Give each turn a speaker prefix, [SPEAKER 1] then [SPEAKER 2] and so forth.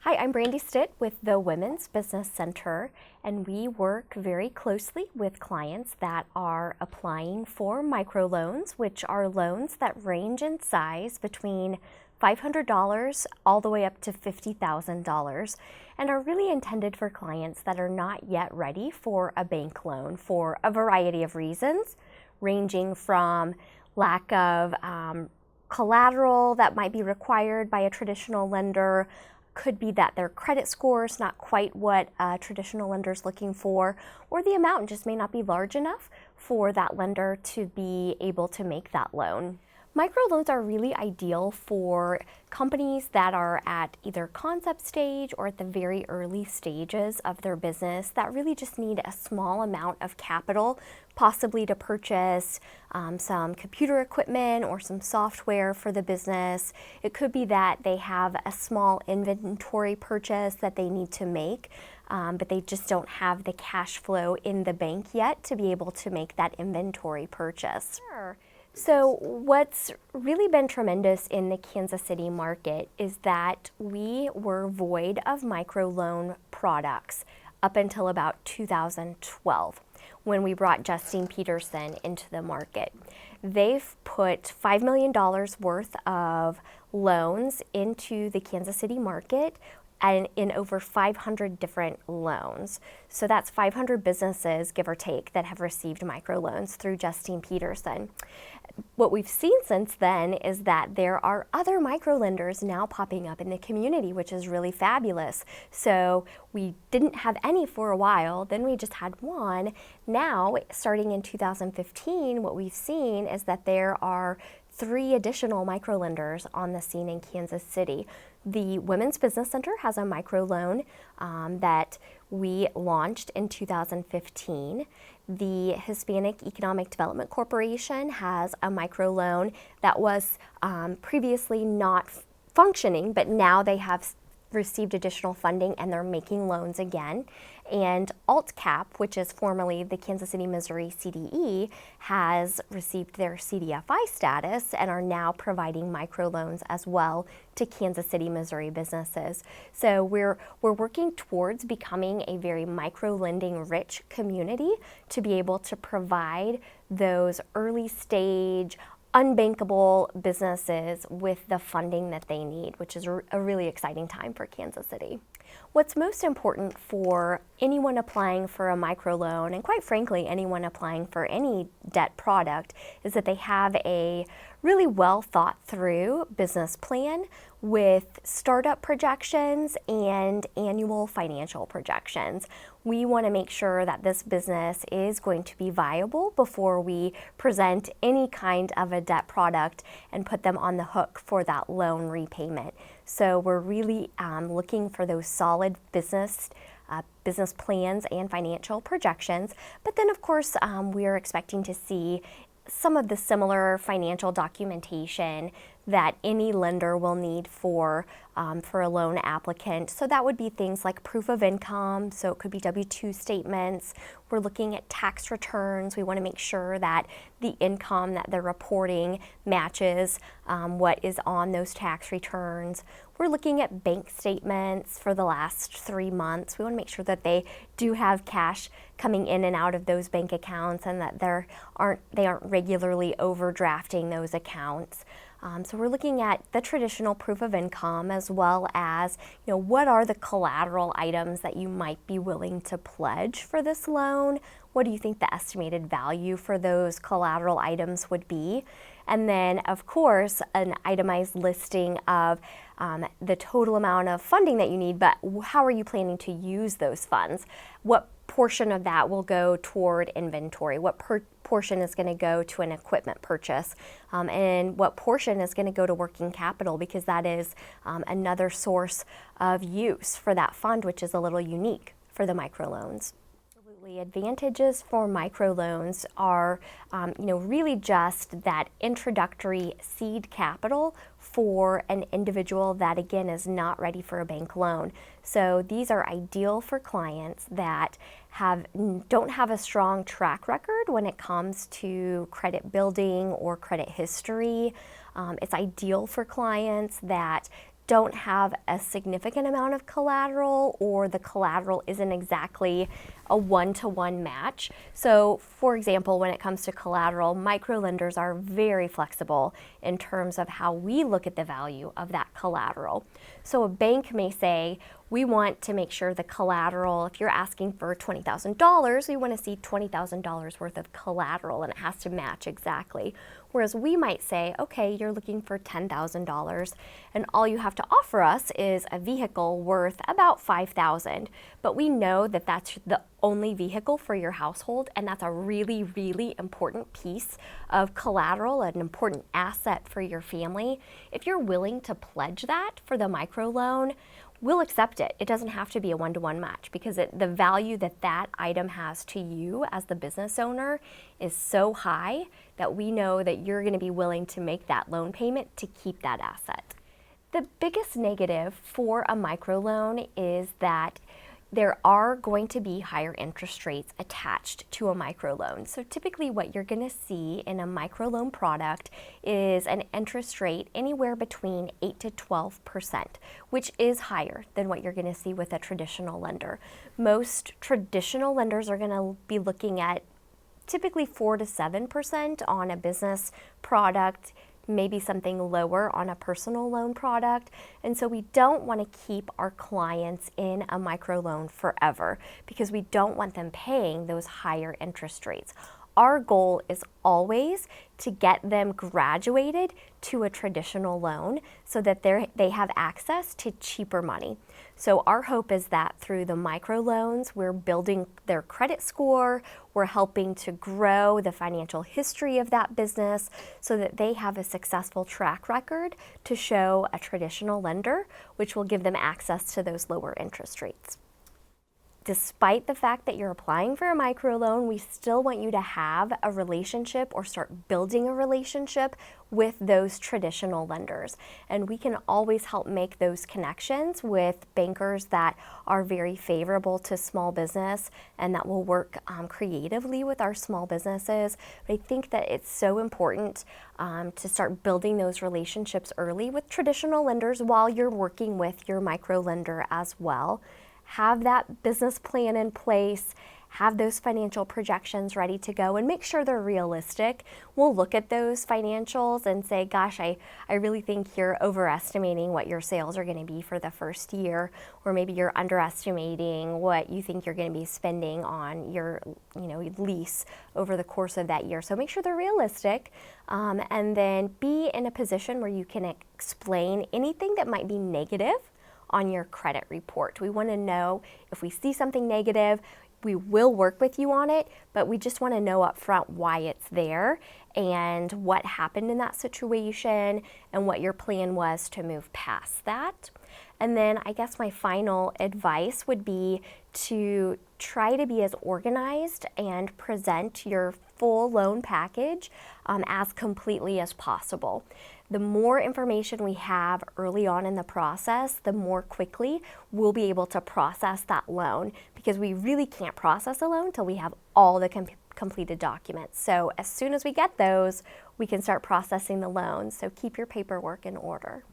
[SPEAKER 1] Hi, I'm Brande Stitt with the Women's Business Center, and we work very closely with clients that are applying for microloans, which are loans that range in size between $500 all the way up to $50,000 and are really intended for clients that are not yet ready for a bank loan for a variety of reasons, ranging from lack of collateral that might be required by a traditional lender. Could be that their credit score is not quite what a traditional lender is looking for, or the amount just may not be large enough for that lender to be able to make that loan. Microloans are really ideal for companies that are at either concept stage or at the very early stages of their business that really just need a small amount of capital, possibly to purchase some computer equipment or some software for the business. It could be that they have a small inventory purchase that they need to make, but they just don't have the cash flow in the bank yet to be able to make that inventory purchase. Sure. So what's really been tremendous in the Kansas City market is that we were void of microloan products up until about 2012 when we brought Justine Peterson into the market. They've put $5 million worth of loans into the Kansas City market and in over 500 different loans. So that's 500 businesses, give or take, that have received microloans through Justine Peterson. What we've seen since then is that there are other microlenders now popping up in the community, which is really fabulous. So we didn't have any for a while, then we just had one. Now, starting in 2015, what we've seen is that there are 3 additional microlenders on the scene in Kansas City. The Women's Business Center has a microloan that we launched in 2015. The Hispanic Economic Development Corporation has a microloan that was previously not functioning, but now they have received additional funding and they're making loans again. And AltCap, which is formerly the Kansas City, Missouri CDE, has received their CDFI status and are now providing microloans as well to Kansas City, Missouri businesses. So we're working towards becoming a very micro-lending rich community to be able to provide those early stage unbankable businesses with the funding that they need, which is a really exciting time for Kansas City. What's most important for anyone applying for a microloan, and quite frankly anyone applying for any debt product, is that they have a really well thought through business plan with startup projections and annual financial projections. We want to make sure that this business is going to be viable before we present any kind of a debt product and put them on the hook for that loan repayment. So we're really looking for those solid business plans and financial projections. But then of course we are expecting to see some of the similar financial documentation that any lender will need for a loan applicant. So that would be things like proof of income, so it could be W-2 statements. We're looking at tax returns. We want to make sure that the income that they're reporting matches what is on those tax returns. We're looking at bank statements for the last 3 months. We want to make sure that they do have cash coming in and out of those bank accounts and that they aren't regularly overdrafting those accounts. So we're looking at the traditional proof of income as well as, what are the collateral items that you might be willing to pledge for this loan? What do you think the estimated value for those collateral items would be? And then, of course, an itemized listing of the total amount of funding that you need, but how are you planning to use those funds? What portion of that will go toward inventory? What portion is going to go to an equipment purchase? And what portion is going to go to working capital, because that is another source of use for that fund, which is a little unique for the microloans. The advantages for microloans are, really just that introductory seed capital for an individual that, again, is not ready for a bank loan. So these are ideal for clients that don't have a strong track record when it comes to credit building or credit history. It's ideal for clients that don't have a significant amount of collateral, or the collateral isn't exactly a one-to-one match. So for example, when it comes to collateral, microlenders are very flexible in terms of how we look at the value of that collateral. So a bank may say, we want to make sure the collateral, if you're asking for $20,000, we want to see $20,000 worth of collateral and it has to match exactly. Whereas we might say, okay, you're looking for $10,000 and all you have to offer us is a vehicle worth about $5,000. But we know that that's the only vehicle for your household, and that's a really, really important piece of collateral, an important asset for your family. If you're willing to pledge that for the microloan, we'll accept it. It doesn't have to be a one-to-one match, because the value that that item has to you as the business owner is so high that we know that you're going to be willing to make that loan payment to keep that asset. The biggest negative for a microloan is that there are going to be higher interest rates attached to a microloan. So typically what you're going to see in a microloan product is an interest rate anywhere between 8 to 12%, which is higher than what you're going to see with a traditional lender. Most traditional lenders are going to be looking at typically 4 to 7% on a business product, maybe something lower on a personal loan product. And so we don't want to keep our clients in a microloan forever, because we don't want them paying those higher interest rates. Our goal is always to get them graduated to a traditional loan so that they have access to cheaper money. So our hope is that through the microloans, we're building their credit score, we're helping to grow the financial history of that business so that they have a successful track record to show a traditional lender, which will give them access to those lower interest rates. Despite the fact that you're applying for a microloan, we still want you to have a relationship or start building a relationship with those traditional lenders. And we can always help make those connections with bankers that are very favorable to small business and that will work creatively with our small businesses. But I think that it's so important to start building those relationships early with traditional lenders while you're working with your micro lender as well. Have that business plan in place, have those financial projections ready to go, and make sure they're realistic. We'll look at those financials and say, gosh, I really think you're overestimating what your sales are going to be for the first year, or maybe you're underestimating what you think you're going to be spending on your lease over the course of that year. So make sure they're realistic, and then be in a position where you can explain anything that might be negative on your credit report. We want to know if we see something negative, we will work with you on it, but we just want to know up front why it's there and what happened in that situation and what your plan was to move past that. And then I guess my final advice would be to try to be as organized and present your full loan package as completely as possible. The more information we have early on in the process, the more quickly we'll be able to process that loan, because we really can't process a loan until we have all the completed documents. So as soon as we get those, we can start processing the loan. So keep your paperwork in order.